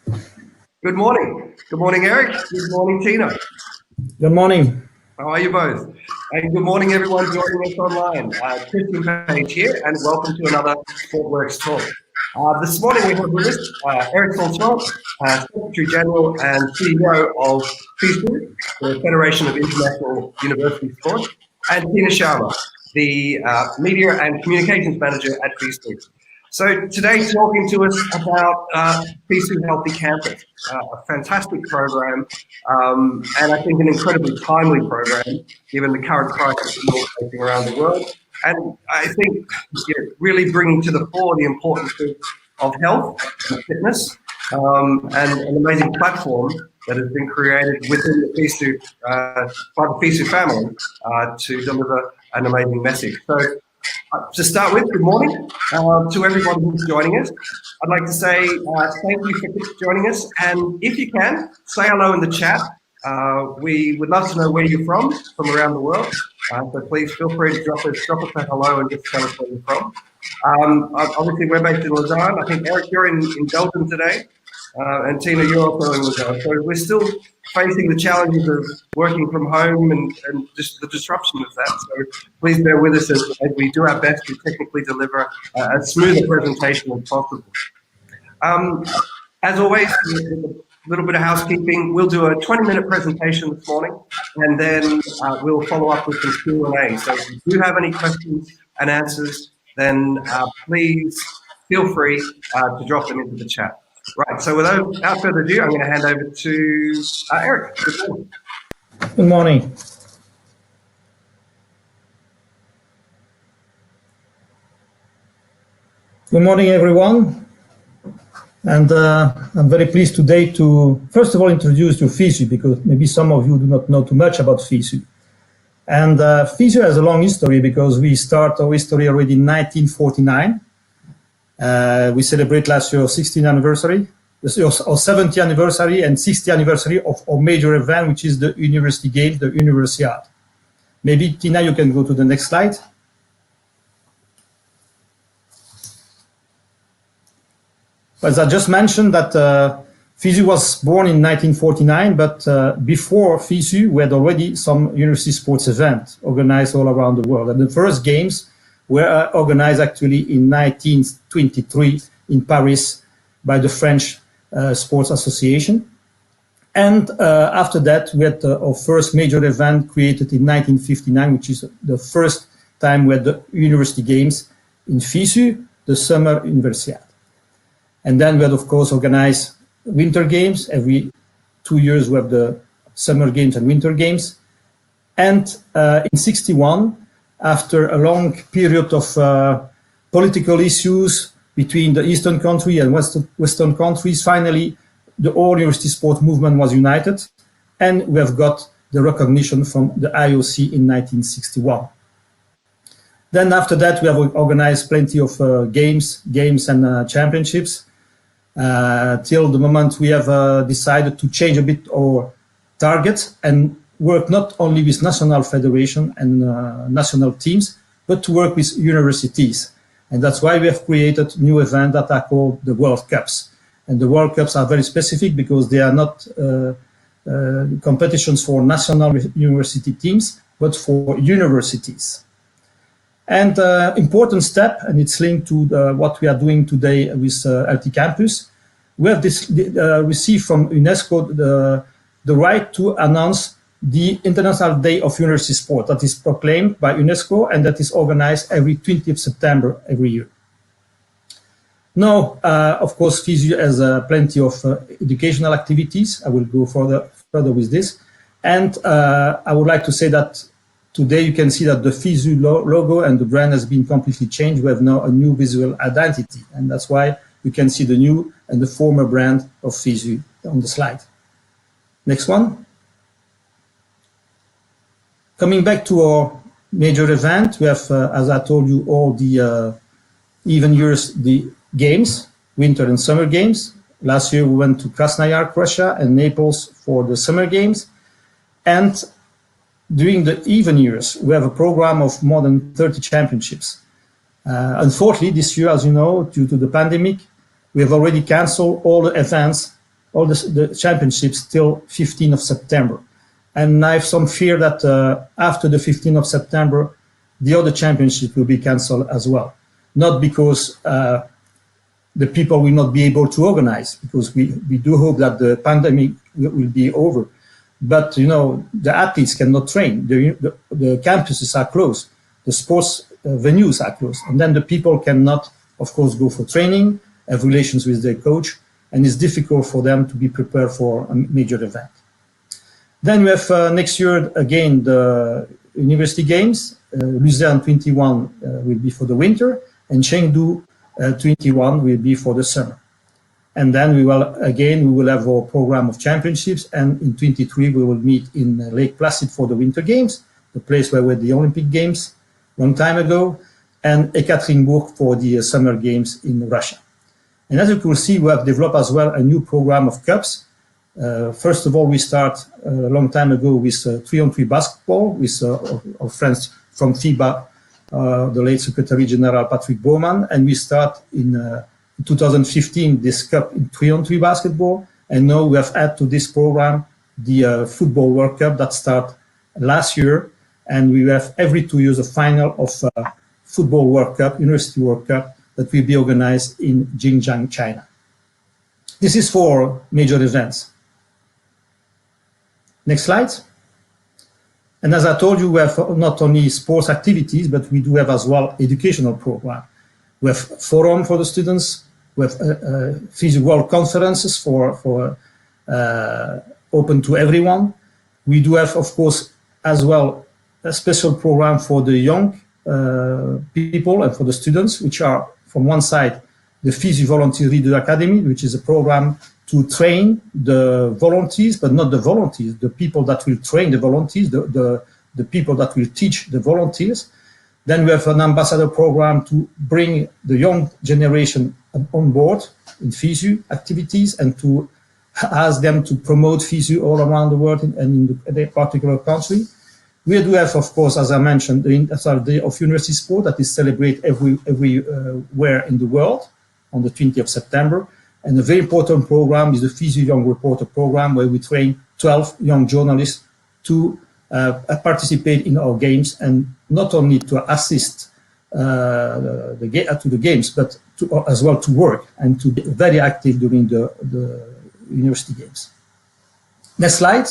Good morning. Good morning, Eric. Good morning, Tina. Good morning. How are you both? And good morning, everyone joining us online. Christian Page here, and welcome to another SportWorks talk. This morning we have with us Eric Saintrond, Secretary General and CEO of FISU, the Federation of International University Sports, and Tina Sharma, the Media and Communications Manager at FISU. So today, talking to us about FISU Healthy Campus, a fantastic program, and I think an incredibly timely program, given the current crisis we're all facing around the world. And I think really bringing to the fore the importance of health and fitness, and an amazing platform that has been created within the FISU, by the FISU family, to deliver an amazing message. So, to start with, good morning to everyone who's joining us. I'd like to say thank you for joining us, and if you can, say hello in the chat. We would love to know where you're from around the world, so please feel free to drop us a hello and just tell us where you're from. Obviously, we're based in Lausanne. I think, Eric, you're in Belgium today, and Tina, you're also in Lausanne. So we're still facing the challenges of working from home and just the disruption of that. So please bear with us as we do our best to technically deliver a smoother presentation as possible. As always, a little bit of housekeeping. We'll do a 20-minute presentation this morning, and then we'll follow up with some Q&A. So if you do have any questions and answers, then please feel free to drop them into the chat. Right, so without further ado, I'm going to hand over to Eric. Good morning. Good morning. Good morning, everyone. And I'm very pleased today to, first of all, introduce you to FISU, because maybe some of you do not know too much about FISU. And FISU has a long history because we start our history already in 1949. We celebrate last year our 60th anniversary, our 70th anniversary and 60th anniversary of our major event, which is the University Games, the Universiade. Maybe, Tina, you can go to the next slide. As I just mentioned, that FISU was born in 1949, but before FISU, we had already some university sports events organized all around the world. And the first games were organized actually in 1923 in Paris by the French Sports Association. And after that, we had our first major event created in 1959, which is the first time we had the University Games in FISU, the Summer Universiade. And then we had, of course, organized Winter Games. Every 2 years, we have the Summer Games and Winter Games. And in 61, after a long period of political issues between the Eastern country and Western countries, finally, the whole university sport movement was united, and we have got the recognition from the IOC in 1961. Then after that, we have organized plenty of games and championships. Till the moment we have decided to change a bit our targets and work not only with national federation and national teams, but to work with universities. And that's why we have created new events that are called the World Cups. And the World Cups are very specific because they are not competitions for national university teams, but for universities. And important step, and it's linked to what we are doing today with Healthy Campus, we have received from UNESCO the right to announce the International Day of University Sport that is proclaimed by UNESCO and that is organized every 20th September every year. Now, of course, FISU has plenty of educational activities. I will go further with this. And I would like to say that today you can see that the FISU logo and the brand has been completely changed. We have now a new visual identity. And that's why you can see the new and the former brand of FISU on the slide. Next one. Coming back to our major event, we have, as I told you, all the even years, the games, winter and summer games. Last year we went to Krasnoyar, Russia, and Naples for the summer games. And during the even years, we have a program of more than 30 championships. Unfortunately, this year, as you know, due to the pandemic, we have already canceled all the events all the championships till 15th of September. And I have some fear that after the 15th of September, the other championship will be cancelled as well. Not because the people will not be able to organize, because we do hope that the pandemic will be over. But, the athletes cannot train. The campuses are closed. The sports venues are closed. And then the people cannot, of course, go for training, have relations with their coach, and it's difficult for them to be prepared for a major event. Then we have next year, again, the University Games. Lausanne 21 will be for the winter, and Chengdu 21 will be for the summer. And then we will have our program of championships, and in 23 we will meet in Lake Placid for the Winter Games, the place where were the Olympic Games long time ago, and Ekaterinburg for the Summer Games in Russia. And as you can see, we have developed as well a new program of cups. First of all, we start a long time ago with 3-on-3 basketball with our friends from FIBA, the late Secretary General Patrick Bowman, and we start in 2015 this cup in 3-on-3 basketball, and now we have added to this program the Football World Cup that started last year, and we have every 2 years a final of Football World Cup, University World Cup, that will be organized in Xinjiang, China. This is for major events. Next slide. And as I told you, we have not only sports activities, but we do have as well educational program. We have forum for the students. We have FISU World Conferences for open to everyone. We do have, of course, as well a special program for the young people and for the students, which are from one side the FISU Volunteer Leader Academy, which is a program to train the volunteers, but not the volunteers, the people that will train the volunteers, the people that will teach the volunteers. Then we have an ambassador program to bring the young generation on board in FISU activities and to ask them to promote FISU all around the world and in the particular country. We do have, of course, as I mentioned, the International Day of University Sport that is celebrated everywhere in the world on the 20th of September. And a very important program is the FISU Young Reporter program, where we train 12 young journalists to participate in our games, and not only to assist to the games, but as well to work and to be very active during the university games. Next slide.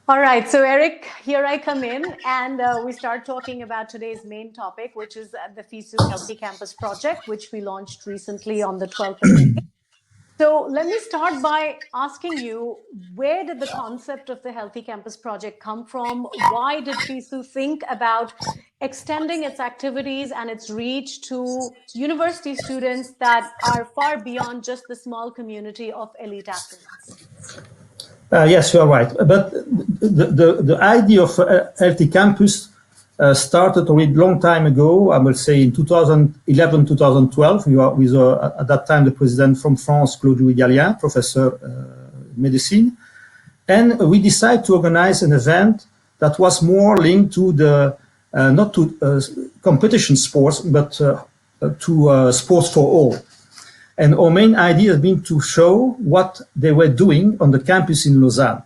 All right, so Eric, here I come in, and we start talking about today's main topic, which is the FISU Healthy Campus project, which we launched recently on the 12th of May. So let me start by asking you, where did the concept of the Healthy Campus project come from? Why did FISU think about extending its activities and its reach to university students that are far beyond just the small community of elite athletes? Yes, you are right. But the idea of Healthy Campus started already a long time ago. I will say in 2011, 2012. We were at that time the president from France, Claude-Louis Gallien, professor medicine. And we decided to organize an event that was more linked to the, not to competition sports, but to sports for all. And our main idea has been to show what they were doing on the campus in Lausanne,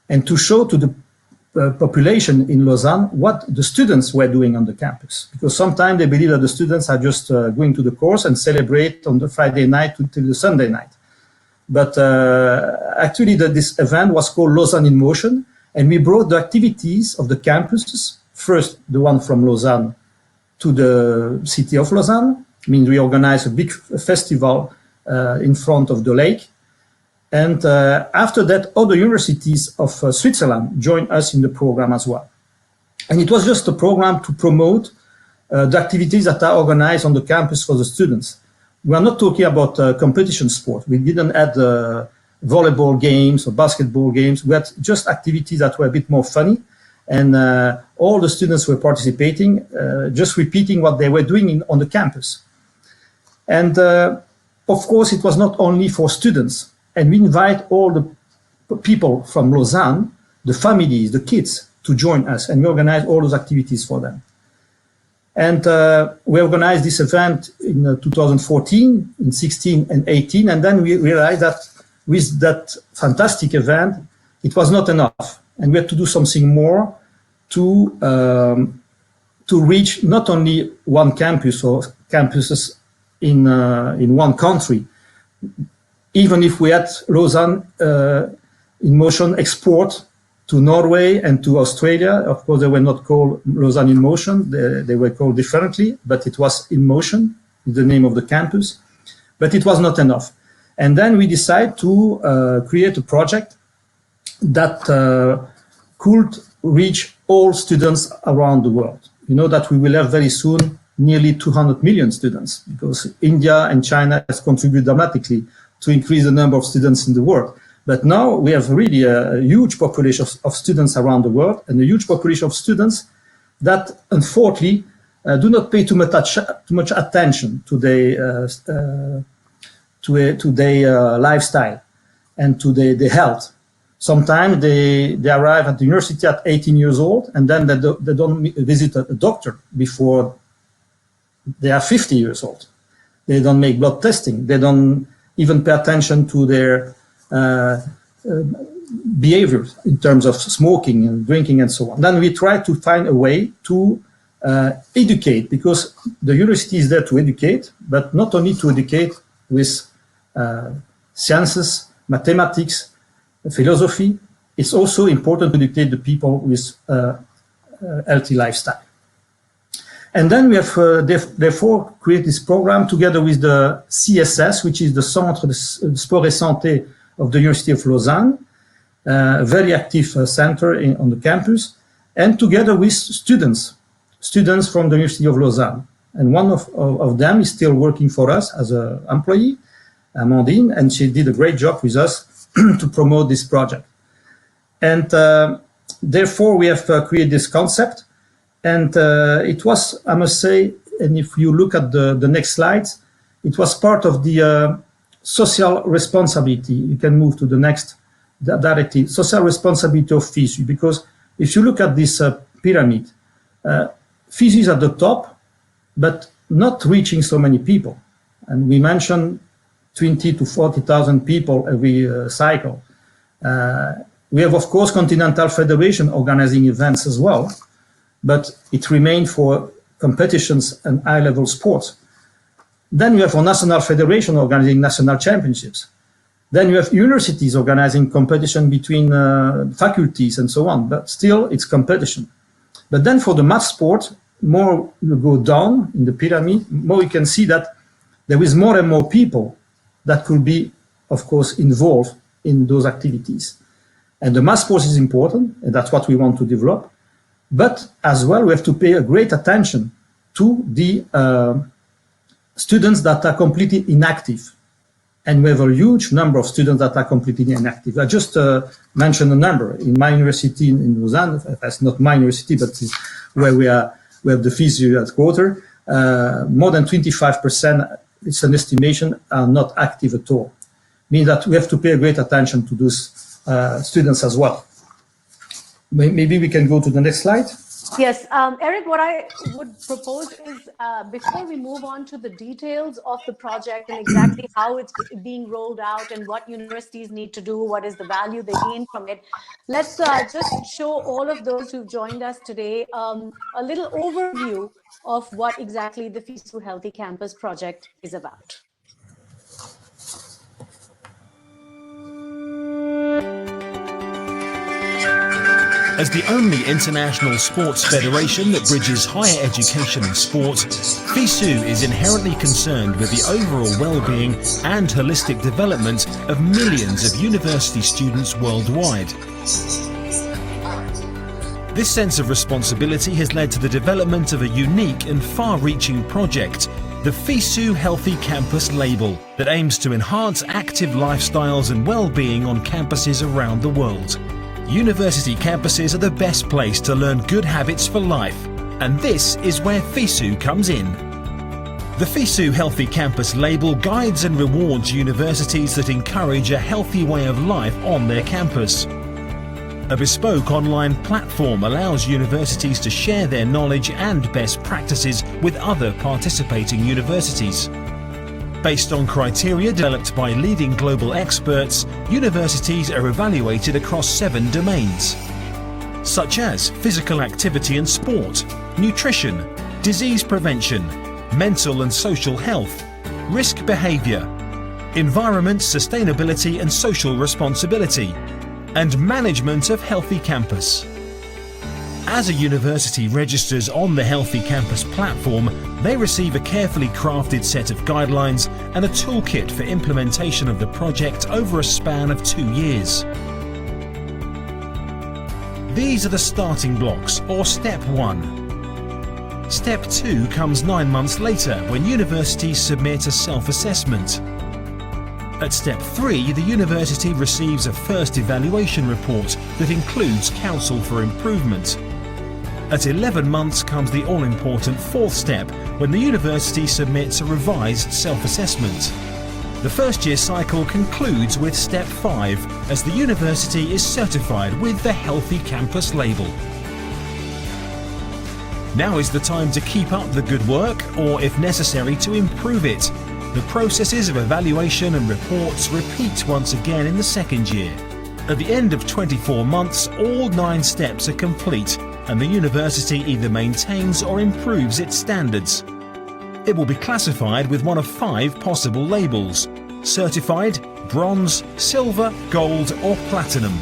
and to show to the population in Lausanne what the students were doing on the campus. Because sometimes they believe that the students are just going to the course and celebrate on the Friday night until the Sunday night. But actually this event was called Lausanne in Motion, and we brought the activities of the campuses, first the one from Lausanne to the city of Lausanne. I mean, we organized a big festival in front of the lake. And after that, other universities of Switzerland joined us in the program as well. And it was just a program to promote the activities that are organized on the campus for the students. We are not talking about competition sport. We didn't add volleyball games or basketball games. We had just activities that were a bit more funny. And all the students were participating, just repeating what they were doing on the campus. And of course, it was not only for students. And we invite all the people from Lausanne, the families, the kids, to join us. And we organize all those activities for them. And we organized this event in 2014, in 16 and 18. And then we realized that with that fantastic event, it was not enough. And we had to do something more to reach not only one campus or campuses in one country. Even if we had Lausanne in motion export to Norway and to Australia. Of course, they were not called Lausanne in motion. They were called differently, but it was in motion, the name of the campus. But it was not enough. And then we decided to create a project that could reach all students around the world. You know that we will have very soon nearly 200 million students, because India and China has contributed dramatically to increase the number of students in the world. But now we have really a huge population of students around the world, and a huge population of students that unfortunately do not pay too much attention to their lifestyle and to their health. Sometimes they arrive at the university at 18 years old, and then they don't visit a doctor before they are 50 years old. They don't make blood testing. They don't even pay attention to their behavior in terms of smoking and drinking and so on. Then we try to find a way to educate, because the university is there to educate, but not only to educate with sciences, mathematics, philosophy. It's also important to educate the people with healthy lifestyle. And then we have therefore created this program together with the CSS, which is the Centre de Sport et Santé of the University of Lausanne, a very active center on the campus, and together with students from the University of Lausanne. And one of them is still working for us as an employee, Amandine, and she did a great job with us to promote this project. And therefore we have created this concept. And it was, I must say, and if you look at the next slides, it was part of the social responsibility. You can move to the next directly. Social responsibility of FISU, because if you look at this pyramid, FISU is at the top, but not reaching so many people. And we mentioned 20 to 40,000 people every cycle. We have, of course, Continental Federation organizing events as well, but it remained for competitions and high-level sports. Then you have a national federation organizing national championships. Then you have universities organizing competition between faculties and so on, but still it's competition. But then for the mass sport, more you go down in the pyramid, more you can see that there is more and more people that could be, of course, involved in those activities. And the mass sport is important, and that's what we want to develop. But as well, we have to pay a great attention to the students that are completely inactive. And we have a huge number of students that are completely inactive. I just mentioned a number. In my university in Lausanne, that's not my university, but it's where we have the FISU headquarters, more than 25%, it's an estimation, are not active at all. Means that we have to pay great attention to those students as well. Maybe we can go to the next slide. Yes, Eric, what I would propose is before we move on to the details of the project and exactly how it's being rolled out and what universities need to do, what is the value they gain from it, let's just show all of those who've joined us today a little overview of what exactly the FISU Healthy Campus project is about. As the only international sports federation that bridges higher education and sport, FISU is inherently concerned with the overall well-being and holistic development of millions of university students worldwide. This sense of responsibility has led to the development of a unique and far-reaching project, the FISU Healthy Campus label, that aims to enhance active lifestyles and well-being on campuses around the world. University campuses are the best place to learn good habits for life, and this is where FISU comes in. The FISU Healthy Campus label guides and rewards universities that encourage a healthy way of life on their campus. A bespoke online platform allows universities to share their knowledge and best practices with other participating universities. Based on criteria developed by leading global experts, universities are evaluated across 7 domains, such as physical activity and sport, nutrition, disease prevention, mental and social health, risk behaviour, environment, sustainability and social responsibility, and management of Healthy Campus. As a university registers on the Healthy Campus platform, they receive a carefully crafted set of guidelines and a toolkit for implementation of the project over a span of 2 years. These are the starting blocks, or Step 1. Step 2 comes 9 months later when universities submit a self-assessment. At Step 3, the university receives a first evaluation report that includes counsel for improvement. At 11 months comes the all-important 4th step, when the university submits a revised self-assessment. The first-year cycle concludes with Step 5, as the university is certified with the Healthy Campus label. Now is the time to keep up the good work, or if necessary to improve it. The processes of evaluation and reports repeat once again in the 2nd year. At the end of 24 months, all 9 steps are complete, and the university either maintains or improves its standards. It will be classified with one of 5 possible labels: certified, bronze, silver, gold or platinum.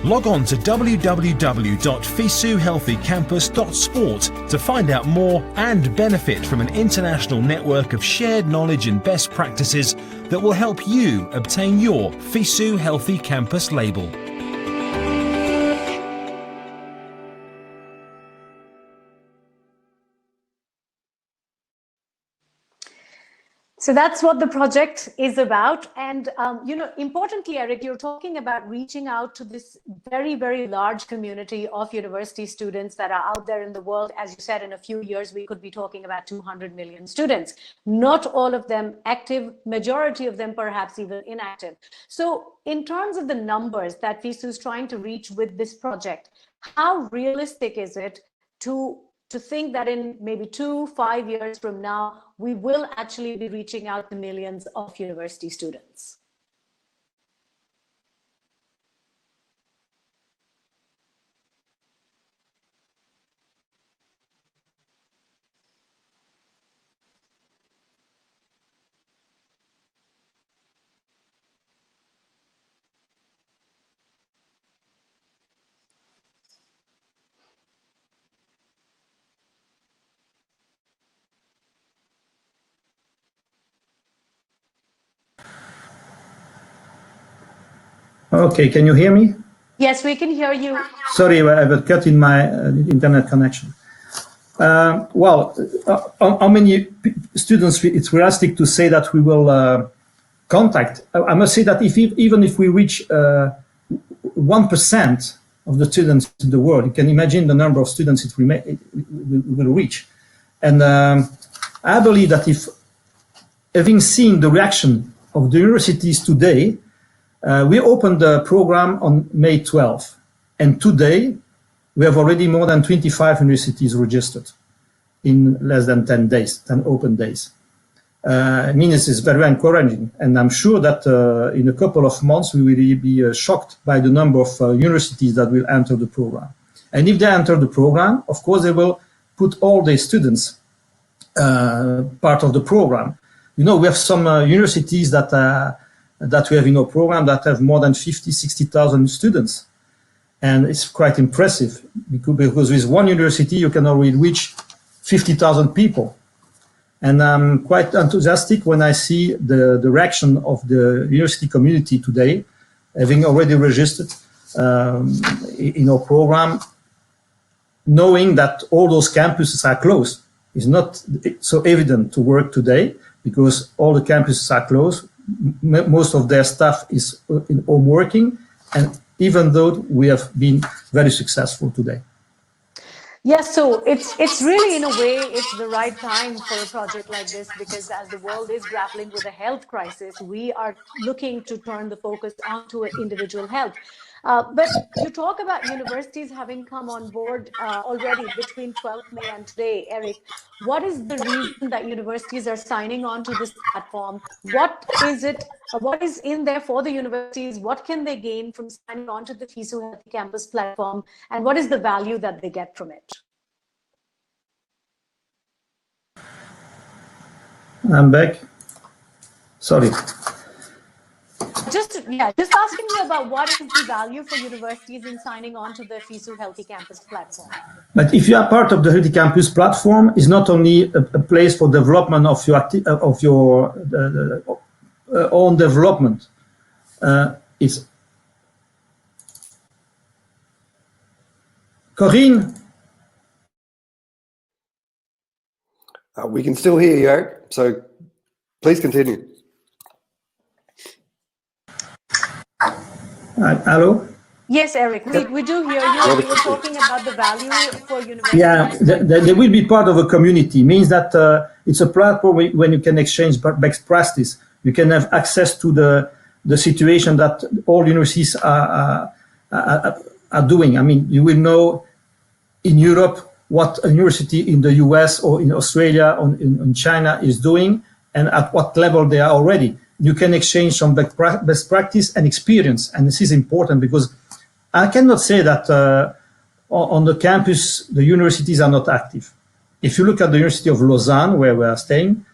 Log on to www.fisuhealthycampus.sport to find out more and benefit from an international network of shared knowledge and best practices that will help you obtain your FISU Healthy Campus label. So that's what the project is about. And, importantly, Eric, you're talking about reaching out to this very, very large community of university students that are out there in the world. As you said, in a few years, we could be talking about 200 million students. Not all of them active, majority of them perhaps even inactive. So in terms of the numbers that FISU is trying to reach with this project, how realistic is it to think that in maybe 2-5 years from now, we will actually be reaching out to millions of university students? Okay, can you hear me? Yes, we can hear you. Sorry, I have a cut in my internet connection. How many students, it's realistic to say that we will contact. I must say that even if we reach 1% of the students in the world, you can imagine the number of students it will reach. And I believe that if, having seen the reaction of the universities today, we opened the program on May 12th, and today we have already more than 25 universities registered in less than 10 days, 10 open days. I mean, this is very encouraging, and I'm sure that in a couple of months we will be shocked by the number of universities that will enter the program. And if they enter the program, of course, they will put all their students part of the program. You know, we have some universities that we have in our program that have more than 60,000 students. And it's quite impressive because with one university, you can already reach 50,000 people. And I'm quite enthusiastic when I see the reaction of the university community today, having already registered in our program, knowing that all those campuses are closed. It's not so evident to work today because all the campuses are closed. Most of their staff is in home working, and even though we have been very successful today. Yes, so it's really, in a way, it's the right time for a project like this, because as the world is grappling with a health crisis, we are looking to turn the focus onto individual health. But you talk about universities having come on board already between 12th May and today, Eric. What is the reason that universities are signing on to this platform? What is it? What is in there for the universities? What can they gain from signing on to the FISU Healthy Campus platform? And what is the value that they get from it? I'm back. Sorry. Just asking you about what is the value for universities in signing on to the FISU Healthy Campus platform. But if you are part of the Healthy Campus platform, it's not only a place for development of your own development. It's Corinne. We can still hear you, Eric, so please continue. Hello? Yes, Eric, we do hear you. We were talking about the value for universities. Yeah, they will be part of a community. Means that it's a platform when you can exchange best practice. You can have access to the situation that all universities are doing. I mean, you will know in Europe what a university in the US or in Australia or in China is doing and at what level they are already. You can exchange some best practice and experience. And this is important because I cannot say that on the campus, the universities are not active. If you look at the University of Lausanne, where we are staying,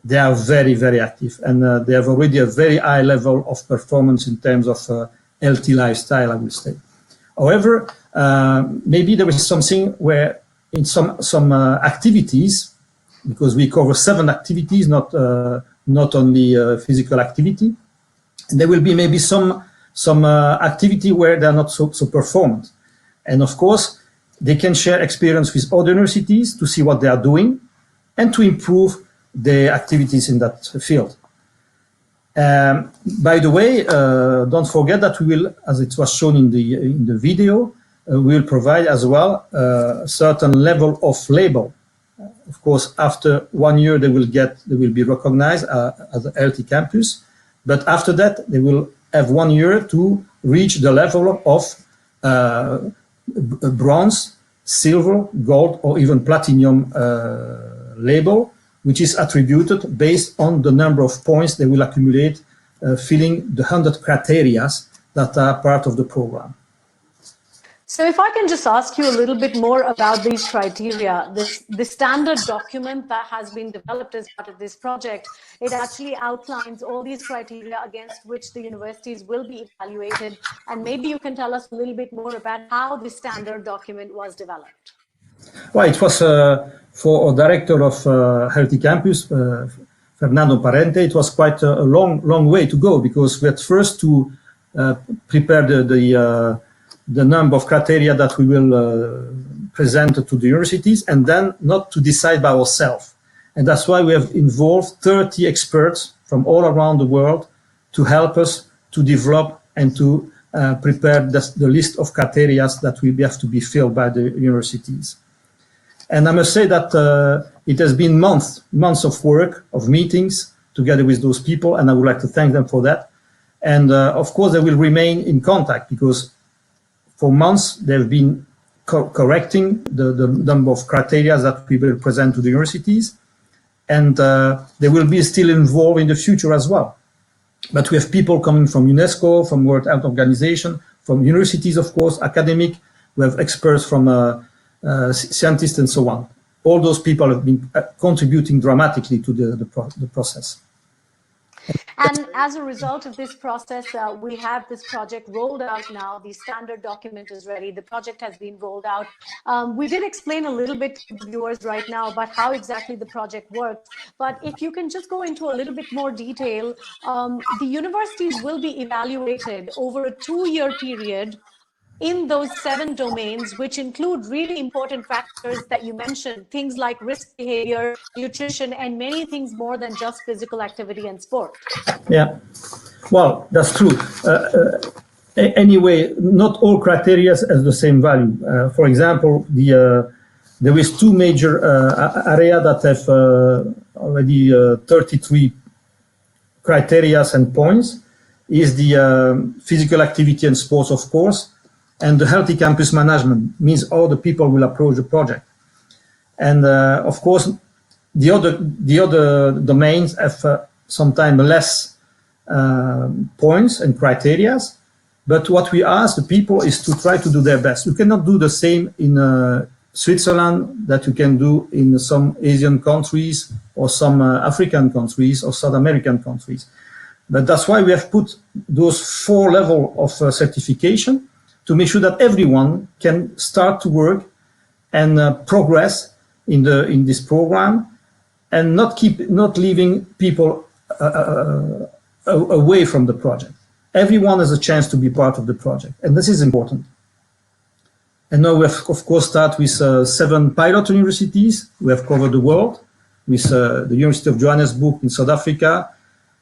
they are very, very active. And they have already a very high level of performance in terms of healthy lifestyle, I would say. However, maybe there is something where in some activities, because we cover 7 activities, not only physical activity, and there will be maybe some activity where they're not so performant. And of course, they can share experience with other universities to see what they are doing and to improve the activities in that field. By the way, don't forget that we will, as it was shown in the video, we will provide as well a certain level of label. Of course, after 1 year, they will be recognized as a healthy campus. But after that, they will have 1 year to reach the level of bronze, silver, gold, or even platinum label, which is attributed based on the number of points they will accumulate filling the 100 criteria that are part of the program. So if I can just ask you a little bit more about these criteria, the standard document that has been developed as part of this project, it actually outlines all these criteria against which the universities will be evaluated. And maybe you can tell us a little bit more about how this standard document was developed. Well, it was for a director of Healthy Campus, Fernando Parente. It was quite a long way to go because we had first to prepare the number of criteria that we will present to the universities, and then not to decide by ourselves. And that's why we have involved 30 experts from all around the world to help us to develop and to prepare the list of criteria that will have to be filled by the universities. And I must say that it has been months of work, of meetings together with those people, and I would like to thank them for that. And of course, they will remain in contact because for months, they've been correcting the number of criteria that we will present to the universities, and they will be still involved in the future as well. But we have people coming from UNESCO, from World Health Organization, from universities, of course, academic. We have experts from scientists and so on. All those people have been contributing dramatically to the process. And as a result of this process, we have this project rolled out now. The standard document is ready. The project has been rolled out. We did explain a little bit to the viewers right now about how exactly the project works. But if you can just go into a little bit more detail, the universities will be evaluated over a 2-year period in those 7 domains, which include really important factors that you mentioned, things like risk behavior, nutrition, and many things more than just physical activity and sport. Yeah, well, that's true. Anyway, not all criteria have the same value. For example, there is 2 major areas that have already 33 criteria and points. is the physical activity and sports, of course, and the healthy campus management means all the people will approach the project. And of course, the other domains have sometimes less points and criteria. But what we ask the people is to try to do their best. You cannot do the same in Switzerland that you can do in some Asian countries or some African countries or South American countries. But that's why we have put those 4 levels of certification to make sure that everyone can start to work and progress in this program, and not leaving people away from the project. Everyone has a chance to be part of the project, and this is important. And now we have, of course, start with 7 pilot universities. We have covered the world with the University of Johannesburg in South Africa,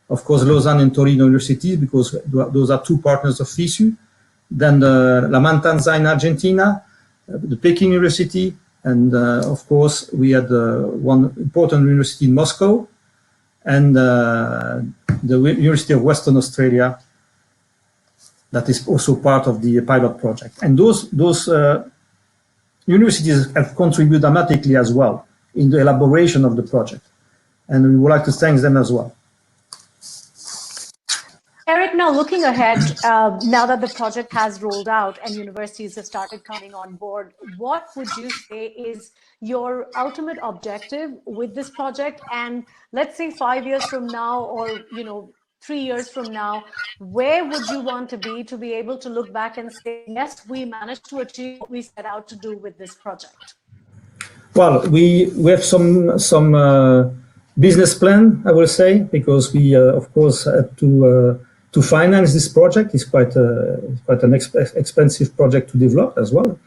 of course, Lausanne and Torino universities, because those are 2 partners of FISU. Then La Matanza in Argentina, the Peking University, and of course, we had one important university in Moscow, and the University of Western Australia, that is also part of the pilot project. And those universities have contributed dramatically as well in the elaboration of the project. And we would like to thank them as well. Eric, now looking ahead, now that the project has rolled out and universities have started coming on board, what would you say is your ultimate objective with this project? And let's say 5 years from now, or 3 years from now, where would you want to be able to look back and say, yes, we managed to achieve what we set out to do with this project? Well, we have some business plan, I will say, because we of course had to finance this project. It's quite an expensive project to develop as well,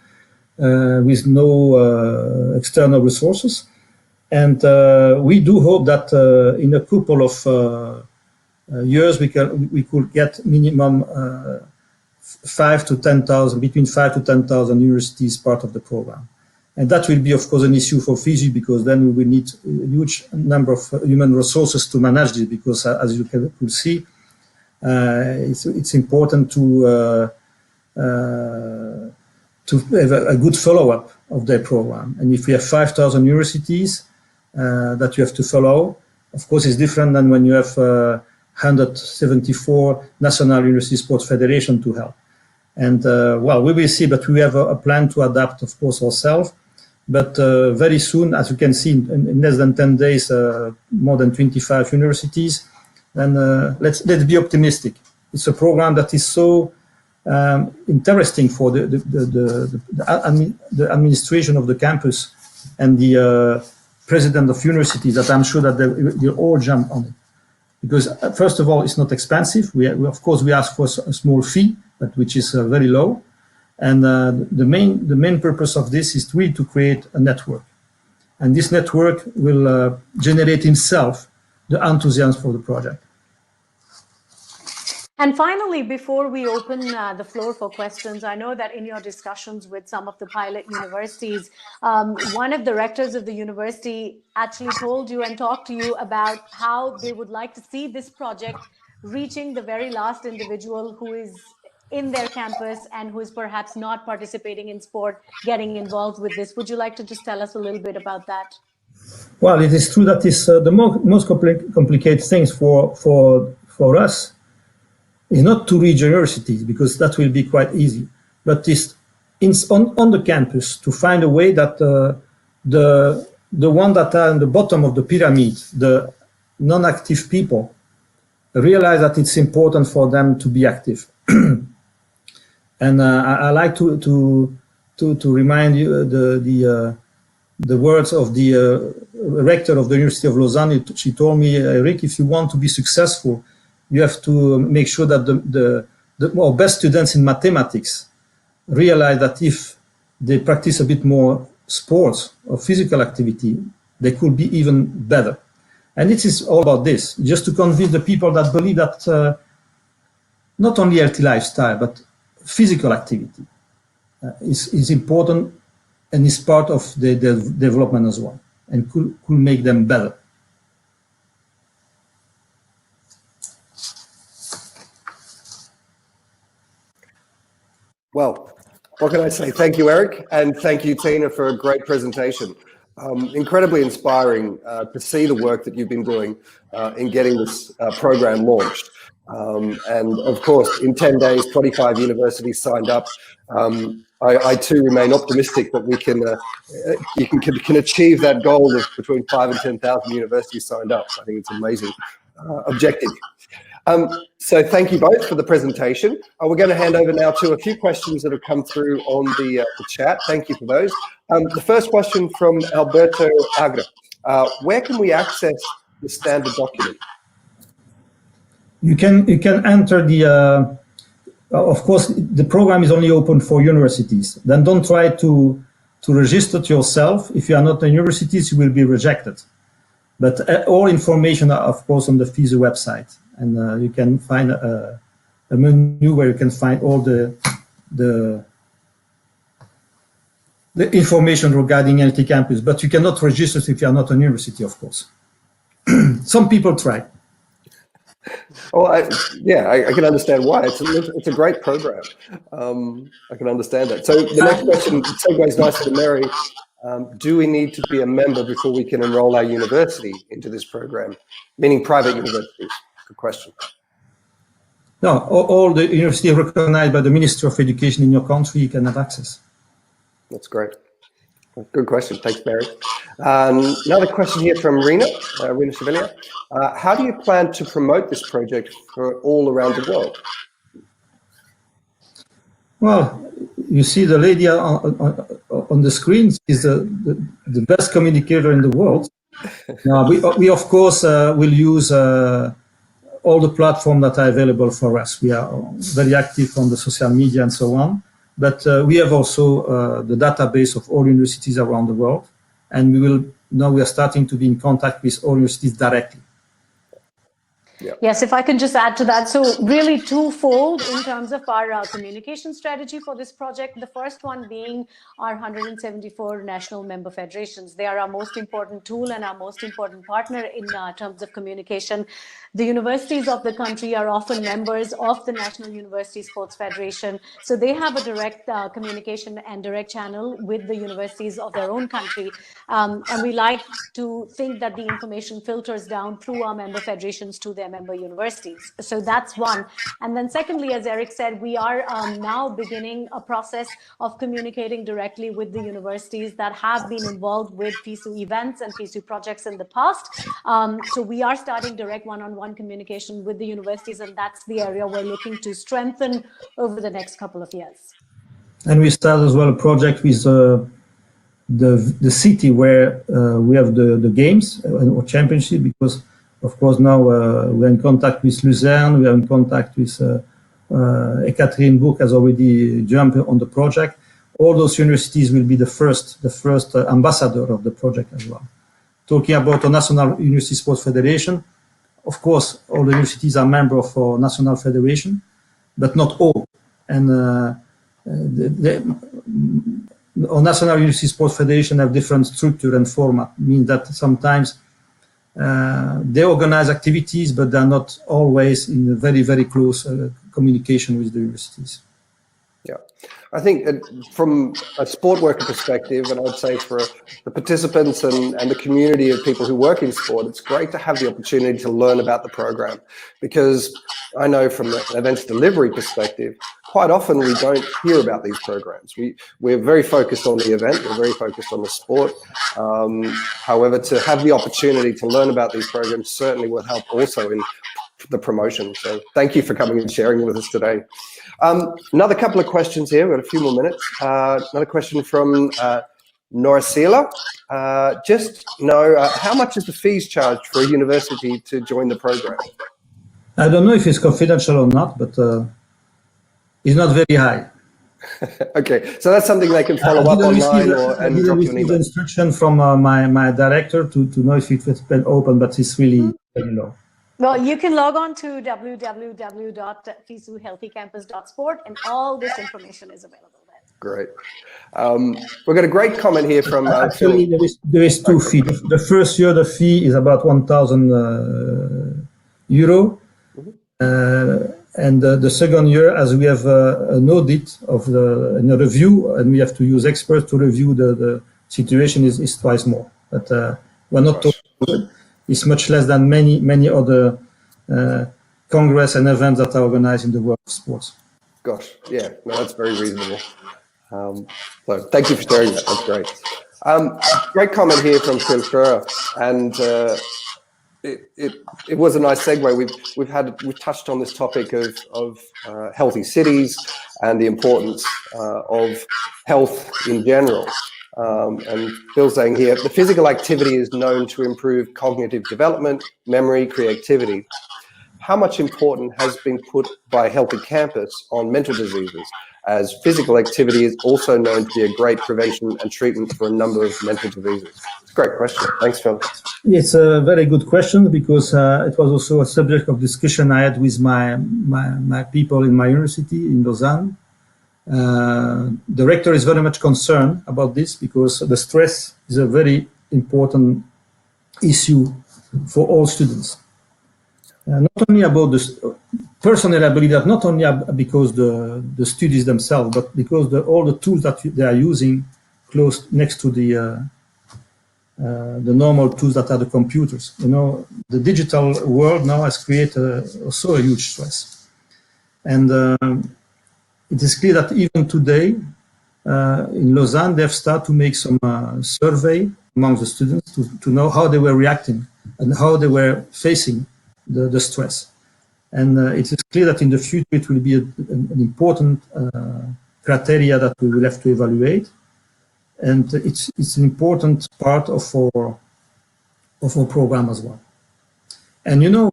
with no external resources. And we do hope that in a couple of years we could get minimum 5 to 10,000, between 5 to 10,000 universities part of the program. And that will be, of course, an issue for Fiji, because then we will need a huge number of human resources to manage this, because as you could see, it's important to have a good follow-up of their program. And if we have 5,000 universities that you have to follow, of course, it's different than when you have 174 national university sports federation to help. And well, we will see, but we have a plan to adapt, of course, ourselves. But very soon, as you can see, in less than 10 days, more than 25 universities. And let's be optimistic. It's a program that is so interesting for the administration of the campus and the president of universities, that I'm sure that they'll all jump on it. Because first of all, it's not expensive. We of course we ask for a small fee, but which is very low. And the main purpose of this is really to create a network. And this network will generate himself the enthusiasm for the project. And finally, before we open the floor for questions, I know that in your discussions with some of the pilot universities, one of the rectors of the university actually told you and talked to you about how they would like to see this project reaching the very last individual who is in their campus and who is perhaps not participating in sport, getting involved with this. Would you like to just tell us a little bit about that? Well, it is true that it's the most complicated things for us is not to reach universities, because that will be quite easy, but it's on the campus to find a way that the one that are in the bottom of the pyramid, the non-active people, realize that it's important for them to be active. And I like to remind you the words of the rector of the University of Lausanne. She told me, Eric, if you want to be successful, you have to make sure that our best students in mathematics realize that if they practice a bit more sports or physical activity, they could be even better. And it is all about this, just to convince the people that believe that not only healthy lifestyle, but physical activity is important and is part of the development as well, and could make them better. Well, what can I say? Thank you, Eric, and thank you, Tina, for a great presentation. Incredibly inspiring to see the work that you've been doing in getting this program launched. And of course, in 10 days, 25 universities signed up. I too remain optimistic that we can achieve that goal of between 5,000 and 10,000 universities signed up. I think it's an amazing objective. So thank you both for the presentation. We're going to hand over now to a few questions that have come through on the chat. Thank you for those. The first question from Alberto Agra. Where can we access the standard document? You can enter the, of course, the program is only open for universities. Then don't try to register it yourself. If you are not in universities, you will be rejected. But all information are, of course, on the FISU website. And you can find a menu where you can find all the information regarding Healthy Campus. But you cannot register if you are not a university, of course. Some people try. Oh, I can understand why. It's a great program. I can understand that. So the next question segues nicely to Mary. Do we need to be a member before we can enroll our university into this program, meaning private universities? Good question. No, all the universities are recognized by the Ministry of Education in your country. You can have access. That's great. Good question. Thanks, Mary. Another question here from Rena Chevalier. How do you plan to promote this project for all around the world? Well, you see the lady on the screen is the best communicator in the world. Now, we of course will use all the platforms that are available for us. We are very active on the social media and so on, but we have also the database of all universities around the world, and we are starting to be in contact with all universities directly. Yep. Yes, if I can just add to that. So really twofold in terms of our communication strategy for this project. The first one being our 174 national member federations. They are our most important tool and our most important partner in terms of communication. The universities of the country are often members of the National University Sports Federation. So they have a direct communication and direct channel with the universities of their own country. And we like to think that the information filters down through our member federations to their member universities. So that's one. And then secondly, as Eric said, we are now beginning a process of communicating directly with the universities that have been involved with FISU events and FISU projects in the past. So we are starting direct one-on-one communication with the universities, and that's the area we're looking to strengthen over the next couple of years. And we start as well a project with the city where we have the games or championship, because of course now we're in contact with Lausanne, we are in contact with Ekaterinburg has already jumped on the project. All those universities will be the first ambassador of the project as well. Talking about the National University Sports Federation, of course, all the universities are members of our national federation, but not all. And our National University Sports Federation have different structure and format, means that sometimes they organize activities, but they're not always in a very, very close communication with the universities. Yeah, I think from a sport worker perspective, and I'd say for the participants and the community of people who work in sport, it's great to have the opportunity to learn about the program, because I know from the events delivery perspective, quite often we don't hear about these programs. We're very focused on the event, we're very focused on the sport. However, to have the opportunity to learn about these programs certainly will help also in the promotion. So thank you for coming and sharing with us today. Another couple of questions here. We've got a few more minutes. Another question from Norasila. Just know how much is the fees charged for a university to join the program? I don't know if it's confidential or not, but it's not very high. Okay, so that's something they can follow up online and drop you an email. Instruction from my director to know if it's been open, but it's really very low. Well, you can log on to www.fisuhealthycampus.sport, and all this information is available there. Great. We've got a great comment here from... Actually, there is two fees. The first year, the fee is about €1,000. And the second year, as we have an audit of a review, and we have to use experts to review the situation, is twice more. But we're not talking about it. It's much less than many other congress and events that are organized in the world of sports. Gosh, yeah, no, that's very reasonable. So thank you for sharing that. That's great. Great comment here from Phil Schroer, and it was a nice segue. We've touched on this topic of healthy cities and the importance of health in general. And Phil's saying here, the physical activity is known to improve cognitive development, memory, creativity. How much importance has been put by Healthy Campus on mental diseases, as physical activity is also known to be a great prevention and treatment for a number of mental diseases? It's a great question. Thanks, Phil. It's a very good question, because it was also a subject of discussion I had with my people in my university in Lausanne. The rector is very much concerned about this, because the stress is a very important issue for all students. Not only about the personal, I believe that not only because the studies themselves, but because all the tools that they are using close next to the normal tools that are the computers. You know, the digital world now has created also a huge stress. And it is clear that even today, in Lausanne, they've started to make some survey among the students to know how they were reacting and how they were facing the stress. And it is clear that in the future it will be an important criteria that we will have to evaluate. And it's an important part of our program as well. And you know,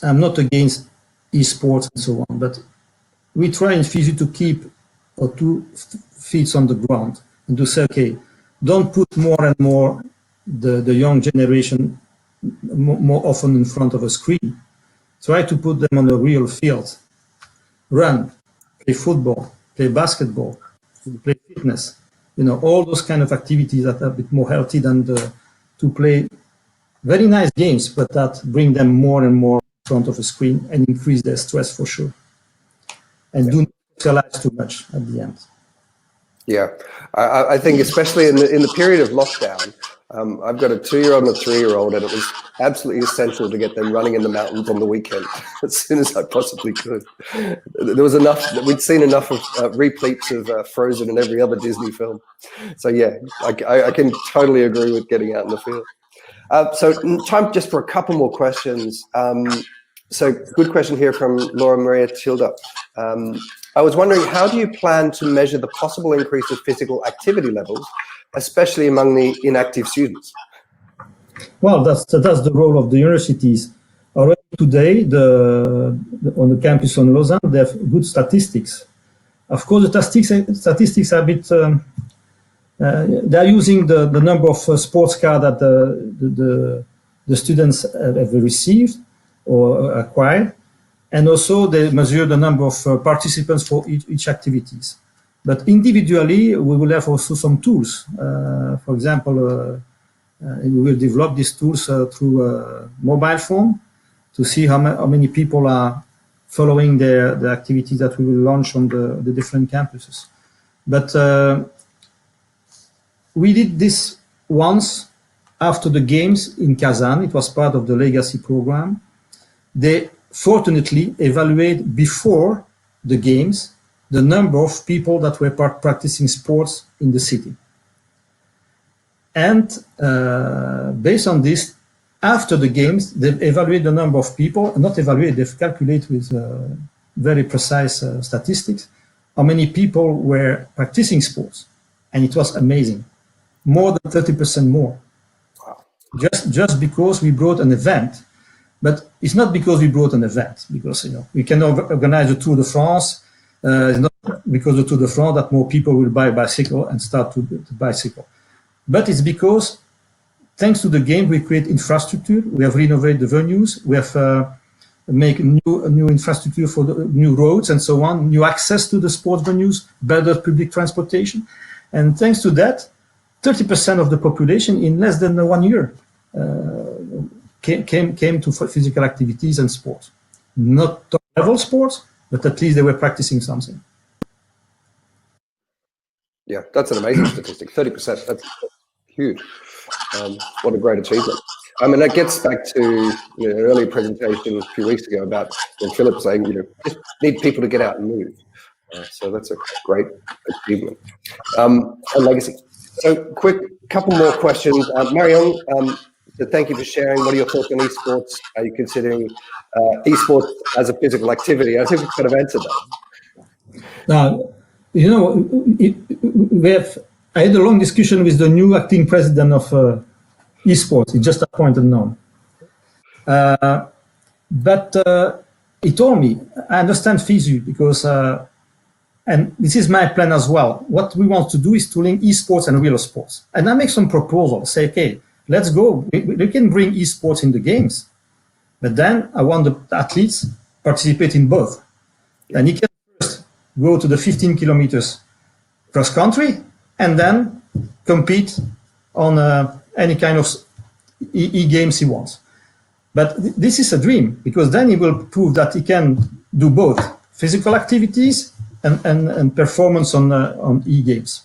I'm not against esports and so on, but we try in FISU to keep our 2 feet on the ground and to say, okay, don't put more and more the young generation more often in front of a screen. Try to put them on a real field. Run, play football, play basketball, play fitness. You know, all those kind of activities that are a bit more healthy than to play very nice games, but that bring them more and more in front of a screen and increase their stress for sure. And do not socialize too much at the end. Yeah, I think especially in the period of lockdown, I've got a 2-year-old and a 3-year-old, and it was absolutely essential to get them running in the mountains on the weekend as soon as I possibly could. There was enough, we'd seen enough of repletes of Frozen and every other Disney film. So yeah, I can totally agree with getting out in the field. So time just for a couple more questions. So good question here from Laura Maria Tilda. I was wondering, how do you plan to measure the possible increase of physical activity levels, especially among the inactive students? Well, that's the role of the universities. Already today, on the campus on Lausanne, they have good statistics. Of course, the statistics are a bit. They are using the number of sports cars that the students have received or acquired, and also they measure the number of participants for each activities. But individually, we will have also some tools. For example, we will develop these tools through a mobile phone to see how many people are following the activities that we will launch on the different campuses. But we did this once after the games in Kazan. It was part of the legacy program. They fortunately evaluate before the games the number of people that were practicing sports in the city. And based on this, after the games, they evaluate the number of people, not evaluate, they calculate with very precise statistics, how many people were practicing sports. And it was amazing, more than 30% more. Wow. Just because we brought an event. But it's not because we brought an event, because we can organize the Tour de France. It's not because of the Tour de France that more people will buy a bicycle and start to bicycle. But it's because, thanks to the game, we create infrastructure. We have renovated the venues. We have make new infrastructure for the new roads and so on, new access to the sports venues, better public transportation. And thanks to that, 30% of the population in less than 1 year came to physical activities and sports. not top-level sports, but at least they were practicing something. Yeah, that's an amazing statistic. 30%. That's huge. What a great achievement. And that gets back to an earlier presentation a few weeks ago about Philip saying, just need people to get out and move. So that's a great achievement. And legacy. So quick, couple more questions. Marion, so thank you for sharing. What are your thoughts on esports? Are you considering esports as a physical activity? I think we've kind of answered that. Now, I had a long discussion with the new acting president of esports. He just appointed now. But he told me, I understand FISU because, and this is my plan as well. What we want to do is to link esports and real sports. And I make some proposals, say, okay, let's go. We can bring esports in the games. But then I want the athletes participate in both. And he can first go to the 15 kilometers cross country and then compete on any kind of e-games he wants. But this is a dream, because then he will prove that he can do both physical activities and performance on e-games.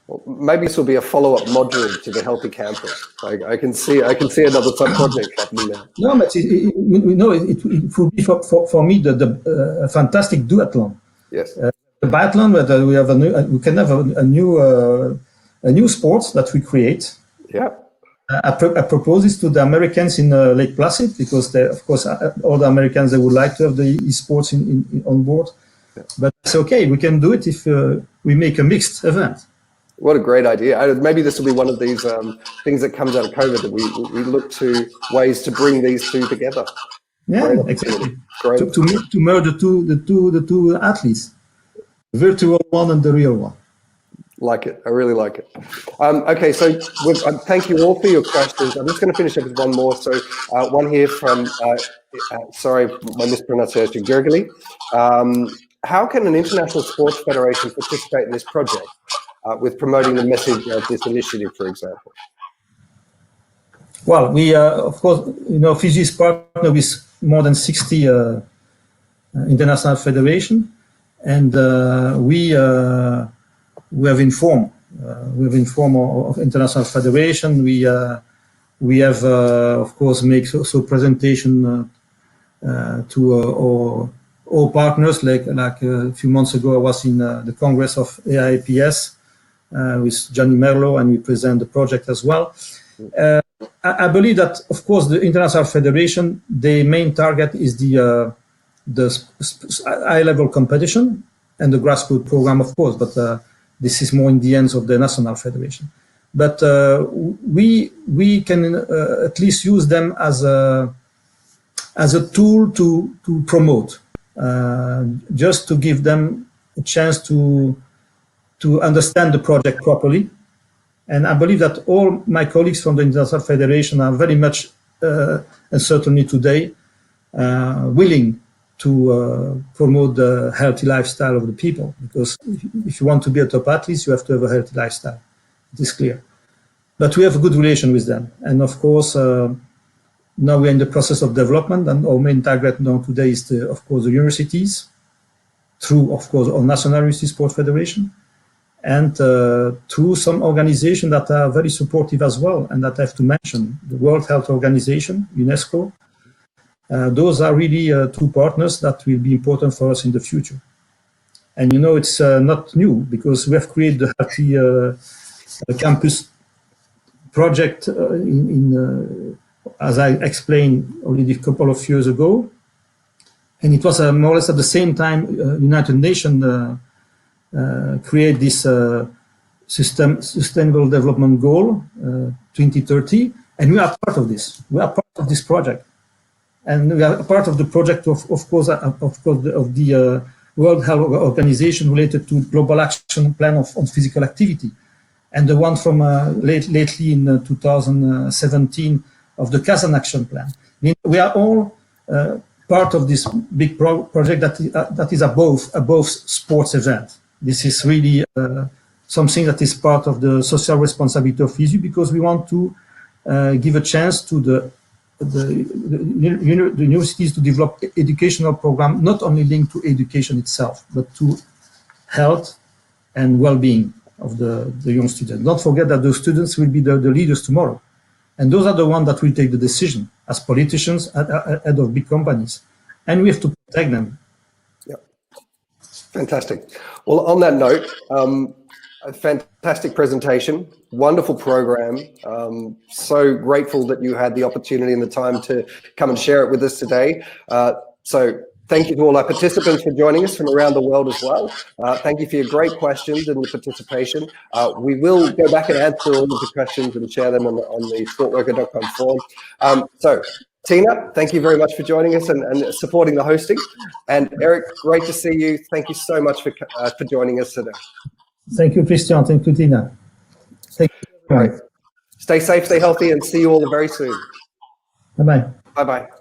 Well, maybe this will be a follow-up module to the Healthy Campus. I can see another sub-project happening now. No, but it will be for me a fantastic duathlon. Yes. The biathlon, where we have we can have a new sport that we create. Yeah. I propose this to the Americans in Lake Placid, because of course all the Americans, they would like to have the esports on board. Yeah. But it's okay, we can do it if we make a mixed event. What a great idea. Maybe this will be one of these things that comes out of COVID, that we look to ways to bring these two together. Yeah, exactly. Great. To merge the two athletes, the virtual one and the real one. Like it. I really like it. Okay, so thank you all for your questions. I'm just going to finish up with one more. So one here from, sorry, my mispronunciation, Gergely. How can an international sports federation participate in this project with promoting the message of this initiative, for example? Well, we, of course, FISU is partner with more than 60 international federations, and we have informed of international federation. We have of course make also presentation to all partners. Like a few months ago, I was in the Congress of AIPS with Johnny Merlo, and we present the project as well. I believe that, of course, the international federation, the main target is the high-level competition and the grassroots program, of course, but this is more in the hands of the national federation. But we can at least use them as a tool to promote, just to give them a chance to understand the project properly. And I believe that all my colleagues from the International Federation are very much, and certainly today, willing to promote the healthy lifestyle of the people. Because if you want to be a top athlete, you have to have a healthy lifestyle. It is clear. But we have a good relation with them. And of course, now we're in the process of development, and our main target now today is, of course, the universities, through, of course, our National University Sport Federation, and through some organizations that are very supportive as well, and that I have to mention, the World Health Organization, UNESCO. Those are really two partners that will be important for us in the future. And it's not new, because we have created the Healthy Campus project as I explained already a couple of years ago. And it was more or less at the same time United Nations create this Sustainable Development Goal 2030, and we are part of this. We are part of this project, and we are part of the project of course the World Health Organization related to Global Action Plan on physical activity, and the one from lately in 2017 of the Kazan Action Plan. We are all part of this big project that is above sports event. This is really something that is part of the social responsibility of FISU, because we want to give a chance to the the universities to develop educational program not only linked to education itself, but to health and well-being of the young students. Don't forget that those students will be the leaders tomorrow. And those are the ones that will take the decision as politicians, head of big companies. And we have to protect them. Yep. Fantastic. Well, on that note, a fantastic presentation, wonderful program. So grateful that you had the opportunity and the time to come and share it with us today. So thank you to all our participants for joining us from around the world as well. Thank you for your great questions and your participation. We will go back and answer all of the questions and share them on the sportworker.com forum. So Tina, thank you very much for joining us and supporting the hosting. And Eric, great to see you. Thank you so much for joining us today. Thank you, Christian. Thank you, Tina. Thank you. Great. Stay safe, stay healthy, and see you all very soon. Bye-bye. Bye-bye.